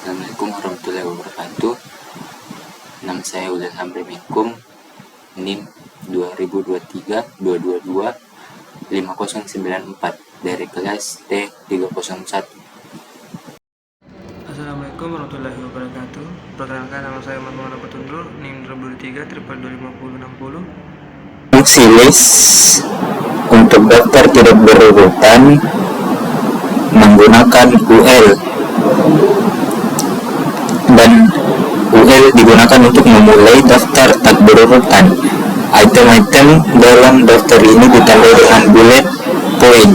Assalamualaikum warahmatullahi wabarakatuh. Nama saya Ulan Hamremikum, NIM 2023-222-5094 dari kelas T301. Assalamualaikum warahmatullahi wabarakatuh. Perkenalkan, nama saya Muhammad Petundur, NIM 2023-25060. Fungsi list untuk daftar tidak berurutan menggunakan UL, dan UL digunakan untuk memulai daftar tak berurutan. Item-item dalam daftar ini ditandai dengan bullet point.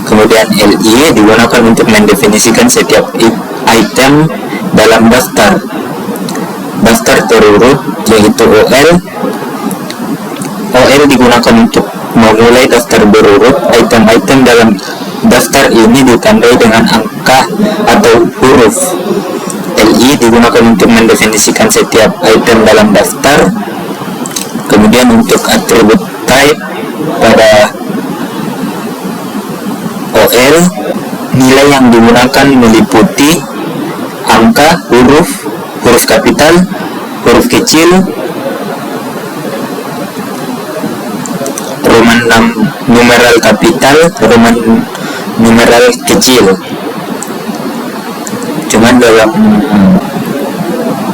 Kemudian LI digunakan untuk mendefinisikan setiap item dalam daftar. Daftar terurut yaitu OL. OL digunakan untuk memulai daftar berurut. Item-item dalam daftar ini ditandai dengan angka atau huruf. LI digunakan untuk mendefinisikan setiap item dalam daftar. Kemudian untuk atribut type pada OL, nilai yang digunakan meliputi angka, huruf kapital, huruf kecil, Roman numeral kapital, Roman numeral kecil. Cuman dalam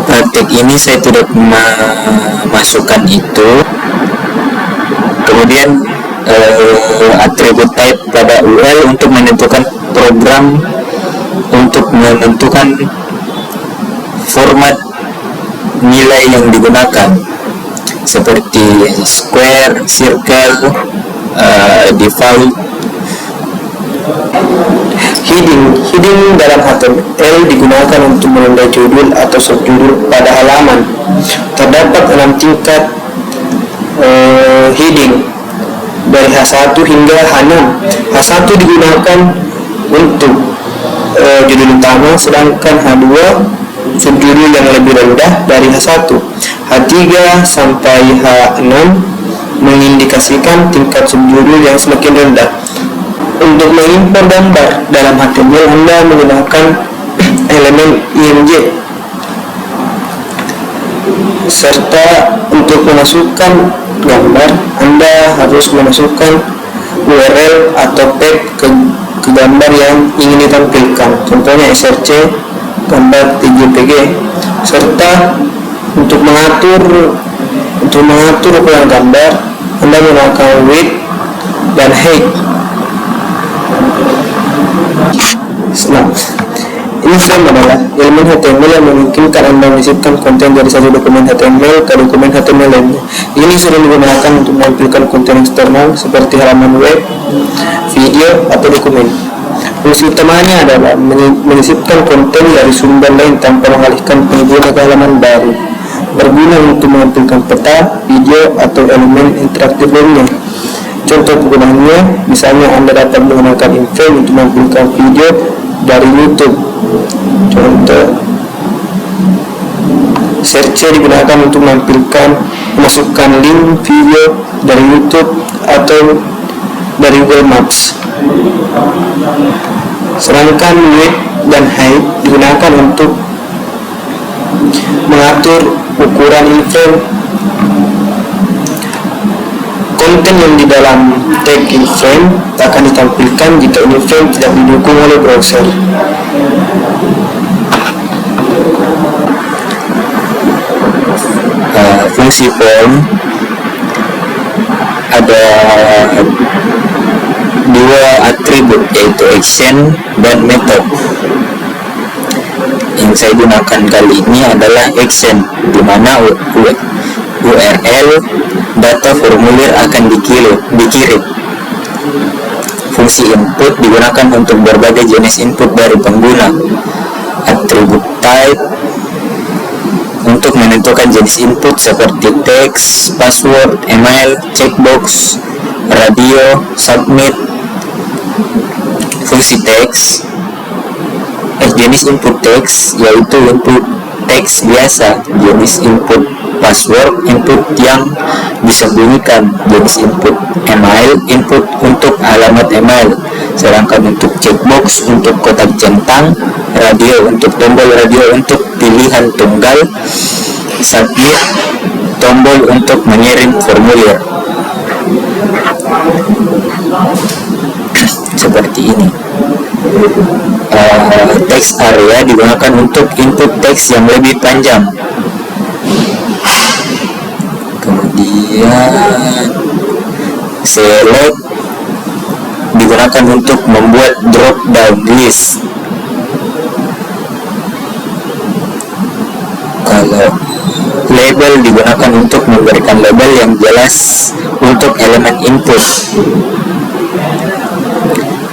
praktek ini saya tidak memasukkan itu. Kemudian atribut type pada UL untuk menentukan program, untuk menentukan format nilai yang digunakan seperti square, circle, default. Heading dalam HTML digunakan untuk menandai judul atau subjudul pada halaman. Terdapat 6 tingkat heading dari H1 hingga H6. H1 digunakan untuk judul utama, sedangkan H2 subjudul yang lebih rendah dari H1. H3 sampai H6 mengindikasikan tingkat subjudul yang semakin rendah. Untuk mengimpor gambar dalam HTML, Anda menggunakan elemen img, serta untuk memasukkan gambar Anda harus memasukkan URL atau tag ke gambar yang ingin ditampilkan, contohnya src gambar JPG. Serta untuk mengatur ukuran gambar, Anda menggunakan width dan height. Nah, ini frame adalah elemen HTML yang memungkinkan Anda menyisipkan konten dari satu dokumen HTML ke dokumen HTML lainnya. Ini sering digunakan untuk menampilkan konten eksternal seperti halaman web, video, atau dokumen. Fungsi utamanya adalah menyisipkan konten dari sumber lain tanpa mengalihkan pengguna ke halaman baru. Berguna untuk menampilkan peta, video, atau elemen interaktif lainnya. Contoh penggunaannya, misalnya Anda dapat menggunakan inframe untuk menampilkan video dari YouTube. Contoh, search digunakan untuk memasukkan link video dari YouTube atau dari Google Maps. Sedangkan width dan height digunakan untuk mengatur ukuran inframe. Konten yang di dalam tag inframe akan ditampilkan jika inframe tidak didukung oleh browser. Fungsi form ada dua atribut, yaitu action dan method. Yang saya gunakan kali ini adalah action, di mana URL data formulir akan dikirim. Fungsi input digunakan untuk berbagai jenis input dari pengguna. Atribut type untuk menentukan jenis input seperti teks, password, email, checkbox, radio, submit. Fungsi teks, jenis input teks yaitu input teks biasa, jenis input password, input yang disembunyikan, jenis input email, input untuk alamat email, Sedangkan untuk checkbox untuk kotak centang, radio untuk tombol radio untuk pilihan tunggal, submit tombol untuk mengirim formulir. Seperti ini. Text area digunakan untuk input teks yang lebih panjang. Kemudian select digunakan untuk membuat drop down list. Kalau label digunakan untuk memberikan label yang jelas untuk elemen input.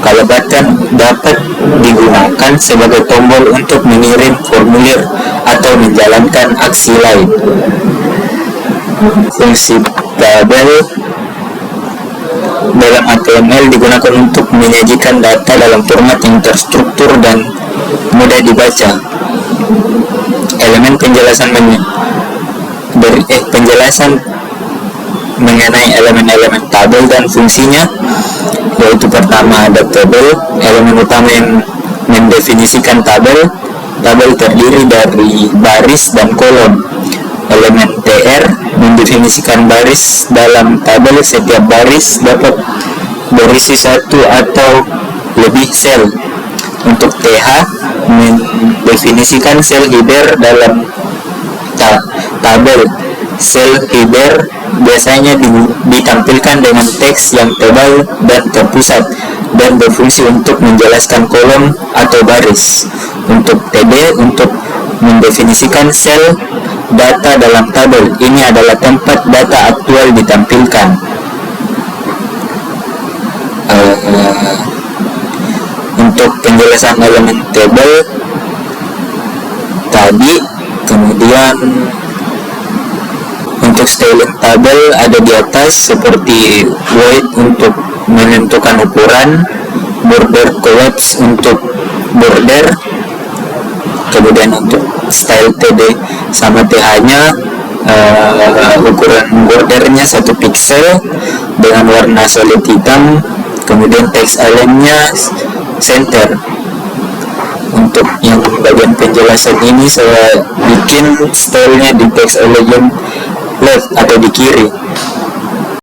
Kalau button dapat digunakan sebagai tombol untuk mengirim formulir atau menjalankan aksi lain. Fungsi tabel dalam HTML digunakan untuk menyajikan data dalam format yang terstruktur dan mudah dibaca. Elemen penjelasan penjelasan mengenai elemen-elemen tabel dan fungsinya, yaitu pertama ada tabel, elemen utama yang mendefinisikan tabel. Tabel terdiri dari baris dan kolom. Elemen tr mendefinisikan baris dalam tabel. Setiap baris dapat berisi satu atau lebih sel. Untuk th mendefinisikan sel header dalam tabel. Sel header biasanya ditampilkan dengan teks yang tebal dan terpusat dan berfungsi untuk menjelaskan kolom atau baris. Untuk td untuk mendefinisikan sel data dalam tabel. Ini adalah tempat data aktual ditampilkan. Untuk penjelasan elemen tabel tadi, kemudian untuk styling tabel ada di atas, seperti weight untuk menentukan ukuran, border collapse untuk border, kemudian untuk style td sama th-nya, ukuran bordernya 1 pixel dengan warna solid hitam, kemudian text align-nya center. Untuk yang bagian penjelasan ini saya bikin stylenya di text align left atau di kiri.